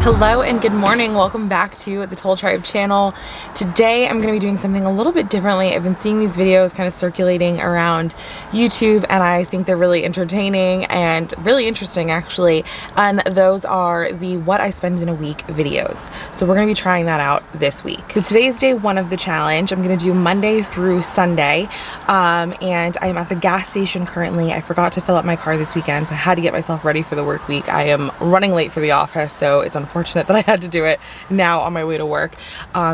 Hello and good morning. Welcome back to the Toal Tribe channel. Today I'm going to be doing something a little bit differently. I've been seeing these videos kind of circulating around YouTube and I think they're really entertaining and really interesting actually. And those are the what I spend in a week videos. So we're going to be trying that out this week. So today's day one of the challenge. I'm going to do Monday through Sunday. And I'm at the gas station currently. I forgot to fill up my car this weekend, so I had to get myself ready for the work week. I am running late for the office, so it's unfortunate that I had to do it now on my way to work.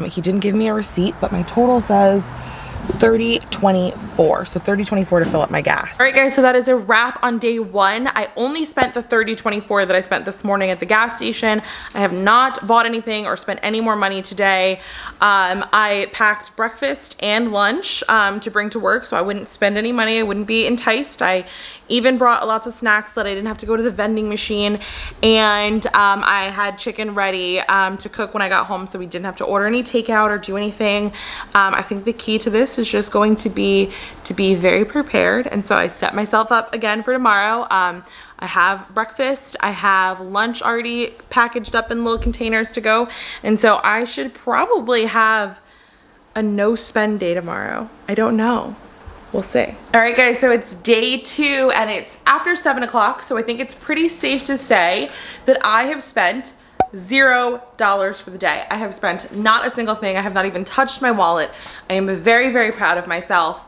He didn't give me a receipt, but my total says $30.24, so $30.24 to fill up my gas. All right guys, so that is a wrap on day one. I only spent the $30.24 that I spent this morning at the gas station. I have not bought anything or spent any more money today. I packed breakfast and lunch to bring to work, so I wouldn't spend any money. I wouldn't be enticed. I even brought lots of snacks that I didn't have to go to the vending machine, and I had chicken ready to cook when I got home, so we didn't have to order any takeout or do anything. I think the key to this is just going to be very prepared, and so I set myself up again for tomorrow. I have breakfast, I have lunch already packaged up in little containers to go, and so I should probably have a no spend day tomorrow. I don't know. We'll see. All right guys, so it's day two and it's after 7 o'clock, so I think it's pretty safe to say that I have spent $0 for the day. I have spent not a single thing. I have not even touched my wallet. I am very, very proud of myself.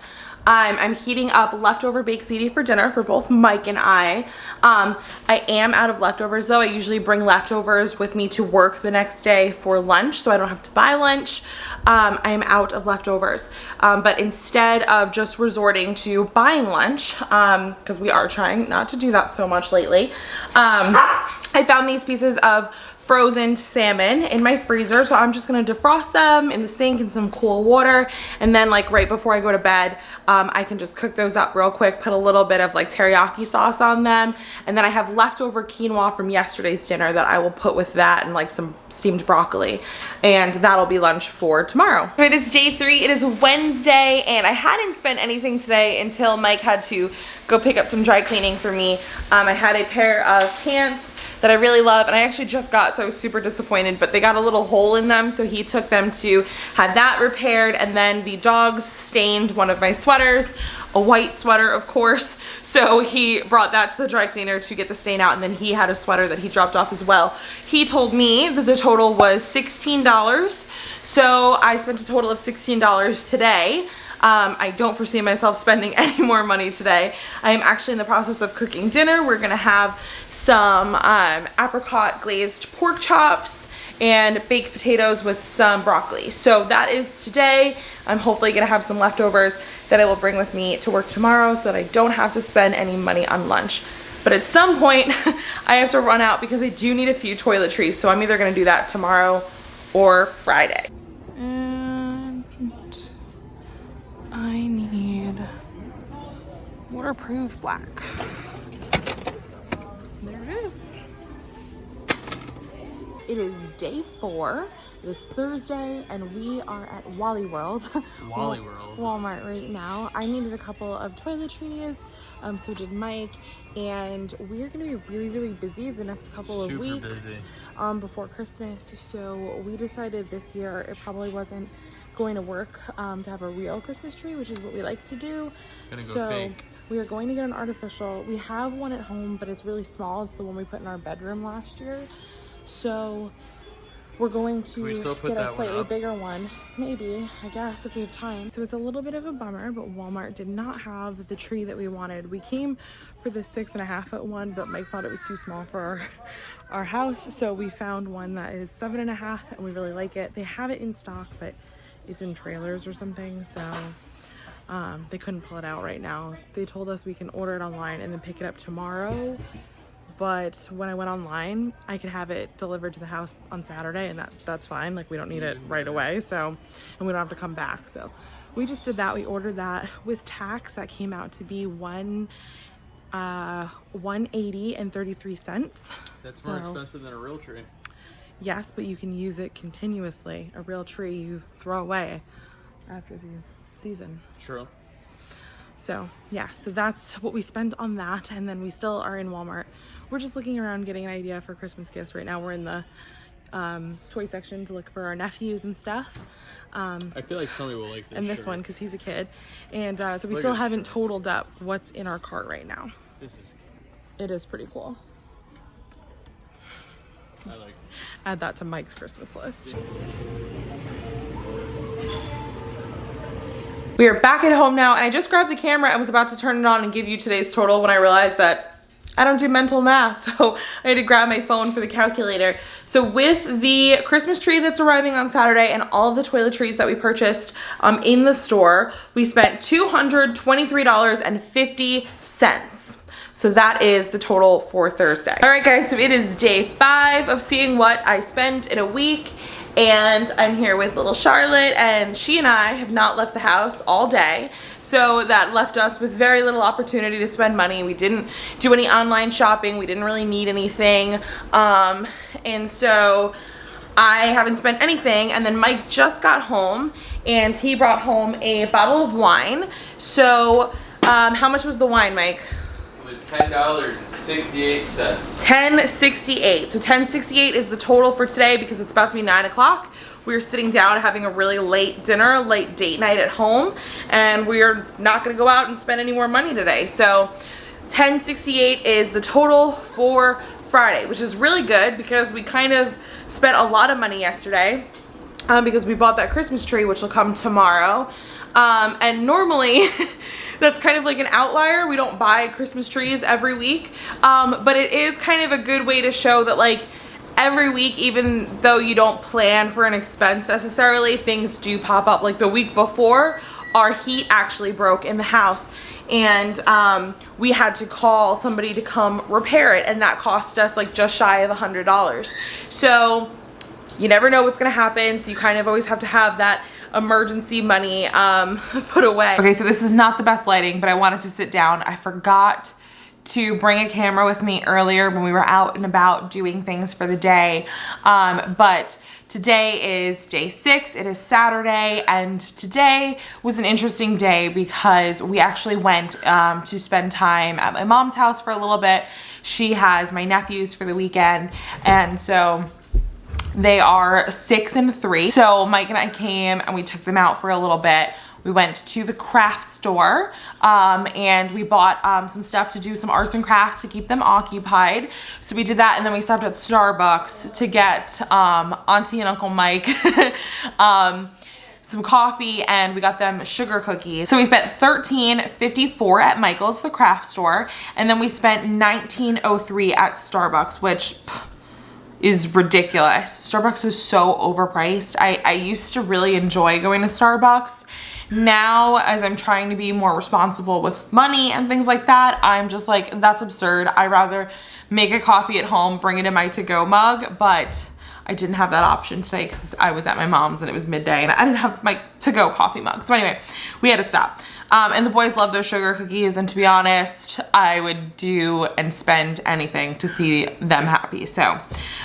I'm heating up leftover baked ziti for dinner for both Mike and I. I am out of leftovers though. I usually bring leftovers with me to work the next day for lunch, so I don't have to buy lunch. I am out of leftovers. But instead of just resorting to buying lunch, because we are trying not to do that so much lately, I found these pieces of frozen salmon in my freezer, so I'm just gonna defrost them in the sink in some cool water, and then like right before I go to bed I can just cook those up real quick, put a little bit of like teriyaki sauce on them, and then I have leftover quinoa from yesterday's dinner that I will put with that and like some steamed broccoli, and that'll be lunch for tomorrow. It is day three. It is Wednesday and I hadn't spent anything today until Mike had to go pick up some dry cleaning for me. I had a pair of pants that I really love, and I actually just got, so I was super disappointed, but they got a little hole in them, so he took them to have that repaired, and then the dogs stained one of my sweaters, a white sweater of course, so he brought that to the dry cleaner to get the stain out, and then he had a sweater that he dropped off as well. He told me that the total was $16, so I spent a total of $16 today. I don't foresee myself spending any more money today. I am actually in the process of cooking dinner. We're gonna have some apricot glazed pork chops and baked potatoes with some broccoli. So that is today. I'm hopefully gonna have some leftovers that I will bring with me to work tomorrow so that I don't have to spend any money on lunch. But at some point I have to run out because I do need a few toiletries, so I'm either gonna do that tomorrow or Friday. And I need waterproof black. There it is. It is day 4. It is Thursday and we are at Wally World. Walmart right now. I needed a couple of toiletries, so did Mike, and we're gonna be really, really busy the next couple of weeks before Christmas. So we decided this year it probably wasn't going to work to have a real Christmas tree, which is what we like to do. So we are going to get an artificial. We have one at home, but it's really small. It's the one we put in our bedroom last year. So we're going to get a slightly bigger one, maybe, I guess, if we have time. So it's a little bit of a bummer, but Walmart did not have the tree that we wanted. We came for the 6.5-foot one, but Mike thought it was too small for our house. So we found one that is 7.5, and we really like it. They have it in stock, but it's in trailers or something, so they couldn't pull it out right now. They told us we can order it online and then pick it up tomorrow, but when I went online I could have it delivered to the house on Saturday, and that's fine. Like, we don't need it right away, so, and we don't have to come back. So we just did that. We ordered that with tax. That came out to be $180.33. That's more expensive than a real tree. Yes, but you can use it continuously. A real tree you throw away after the season. True. So yeah, so that's what we spent on that, and then we still are in Walmart. We're just looking around getting an idea for Christmas gifts. Right now we're in the toy section to look for our nephews and stuff. I feel like somebody will like this. And this shirt. one because he's a kid. And so we Look still at haven't this. totaled up what's in our cart right now. This is. It is pretty cool. I like it. Add that to Mike's Christmas list. We are back at home now, and I just grabbed the camera and was about to turn it on and give you today's total when I realized that I don't do mental math, so I had to grab my phone for the calculator. So with the Christmas tree that's arriving on Saturday and all of the toiletries that we purchased in the store, we spent $223.50. So that is the total for Thursday. All right guys, so it is day 5 of seeing what I spent in a week. And I'm here with little Charlotte, and she and I have not left the house all day. So that left us with very little opportunity to spend money. We didn't do any online shopping. We didn't really need anything. And so I haven't spent anything. And then Mike just got home and he brought home a bottle of wine. So how much was the wine, Mike? It was $10.68. $10.68. So $10.68 is the total for today because it's about to be 9 o'clock. We're sitting down having a really late dinner, late date night at home, and we're not gonna go out and spend any more money today. So $10.68 is the total for Friday, which is really good because we kind of spent a lot of money yesterday because we bought that Christmas tree, which will come tomorrow. And normally, that's kind of like an outlier. We don't buy Christmas trees every week, but it is kind of a good way to show that like every week, even though you don't plan for an expense necessarily, things do pop up. Like the week before, our heat actually broke in the house and we had to call somebody to come repair it, and that cost us like just shy of $100. So you never know what's gonna happen, so you kind of always have to have that emergency money put away. Okay, so this is not the best lighting, but I wanted to sit down. I forgot to bring a camera with me earlier when we were out and about doing things for the day. But today is day 6, it is Saturday, and today was an interesting day because we actually went to spend time at my mom's house for a little bit. She has my nephews for the weekend, and so they are 6 and 3. So Mike and I came and we took them out for a little bit. We went to the craft store and we bought some stuff to do some arts and crafts to keep them occupied. So we did that, and then we stopped at Starbucks to get Auntie and Uncle Mike some coffee, and we got them sugar cookies. So we spent $13.54 at Michael's, the craft store, and then we spent $19.03 at Starbucks, which is ridiculous. Starbucks is so overpriced. I used to really enjoy going to Starbucks. Now, as I'm trying to be more responsible with money and things like that, I'm just like, that's absurd. I'd rather make a coffee at home, bring it in my to-go mug, but I didn't have that option today because I was at my mom's and it was midday and I didn't have my to-go coffee mug. So anyway, we had to stop. And the boys love their sugar cookies, and to be honest, I would do and spend anything to see them happy. So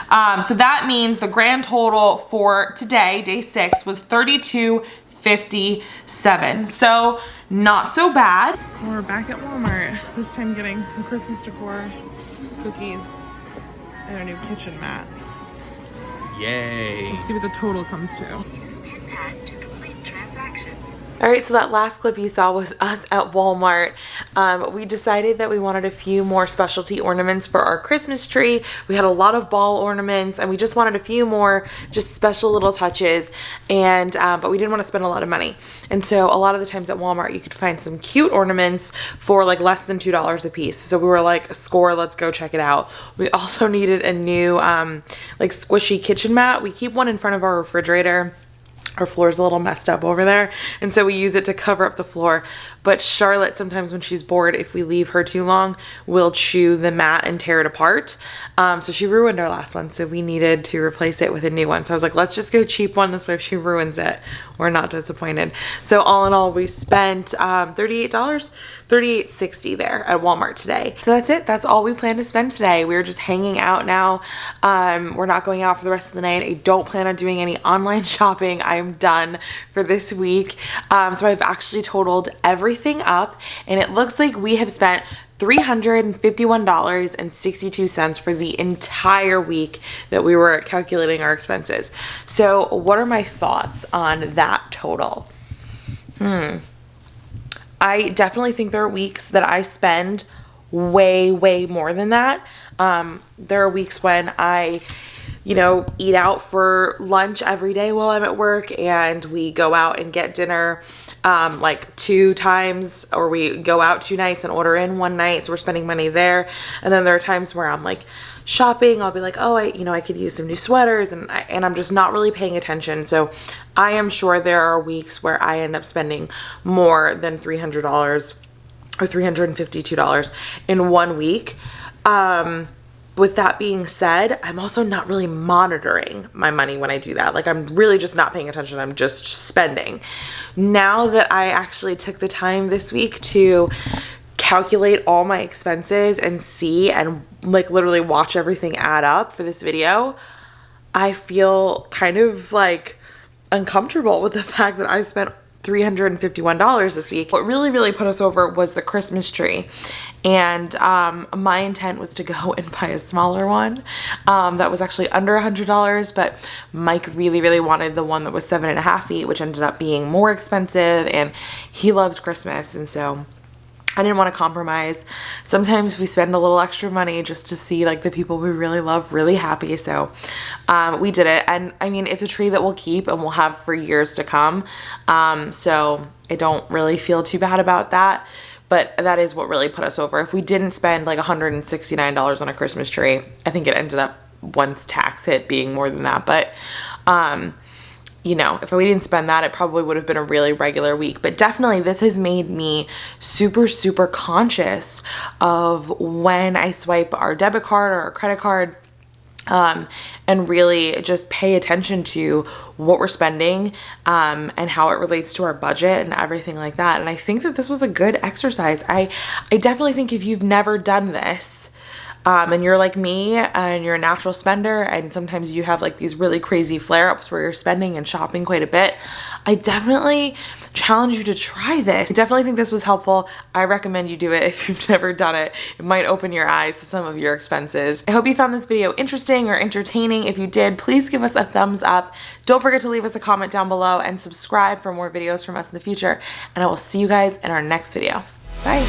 that means the grand total for today, day 6, was $32.57. So not so bad. We're back at Walmart, this time getting some Christmas decor, cookies, and a new kitchen mat. Yay. Let's see what the total comes to. Use pin pad to complete transaction. All right, so that last clip you saw was us at Walmart. We decided that we wanted a few more specialty ornaments for our Christmas tree. We had a lot of ball ornaments, and we just wanted a few more just special little touches, and but we didn't want to spend a lot of money. And so a lot of the times at Walmart, you could find some cute ornaments for like less than $2 a piece. So we were like, score, let's go check it out. We also needed a new like squishy kitchen mat. We keep one in front of our refrigerator. Our floor's a little messed up over there, and so we use it to cover up the floor. But Charlotte, sometimes when she's bored, if we leave her too long, will chew the mat and tear it apart. So she ruined our last one, so we needed to replace it with a new one. So I was like, let's just get a cheap one, this way if she ruins it, we're not disappointed. So all in all, we spent $38.60 there at Walmart today. So that's it. That's all we plan to spend today. We're just hanging out now. We're not going out for the rest of the night. I don't plan on doing any online shopping. I'm I'm done for this week. So I've actually totaled everything up, and it looks like we have spent $351.62 for the entire week that we were calculating our expenses. So what are my thoughts on that total? I definitely think there are weeks that I spend way more than that. There are weeks when I, you know, eat out for lunch every day while I'm at work, and we go out and get dinner like 2 times, or we go out 2 nights and order in 1 night, so we're spending money there. And then there are times where I'm like shopping, I'll be like, oh, I could use some new sweaters, and I'm just not really paying attention. So I am sure there are weeks where I end up spending more than $300 or $352 in 1 week. With that being said, I'm also not really monitoring my money when I do that. Like, I'm really just not paying attention. I'm just spending. Now that I actually took the time this week to calculate all my expenses and see and like literally watch everything add up for this video, I feel kind of like uncomfortable with the fact that I spent $351 this week. What really put us over was the Christmas tree, and my intent was to go and buy a smaller one that was actually under $100, but Mike really wanted the one that was 7.5 feet, which ended up being more expensive, and he loves Christmas, and so I didn't want to compromise. Sometimes we spend a little extra money just to see like the people we really love really happy. So we did it, and I mean, it's a tree that we'll keep and we'll have for years to come. So I don't really feel too bad about that, but that is what really put us over. If we didn't spend like $169 on a Christmas tree, I think it ended up, once tax hit, being more than that. But you know, if we didn't spend that, it probably would have been a really regular week. But definitely this has made me super conscious of when I swipe our debit card or our credit card, and really just pay attention to what we're spending, and how it relates to our budget and everything like that. And I think that this was a good exercise. I definitely think if you've never done this, and you're like me and you're a natural spender, and sometimes you have like these really crazy flare-ups where you're spending and shopping quite a bit, I definitely challenge you to try this. I definitely think this was helpful. I recommend you do it if you've never done it. It might open your eyes to some of your expenses. I hope you found this video interesting or entertaining. If you did, please give us a thumbs up. Don't forget to leave us a comment down below and subscribe for more videos from us in the future. And I will see you guys in our next video. Bye.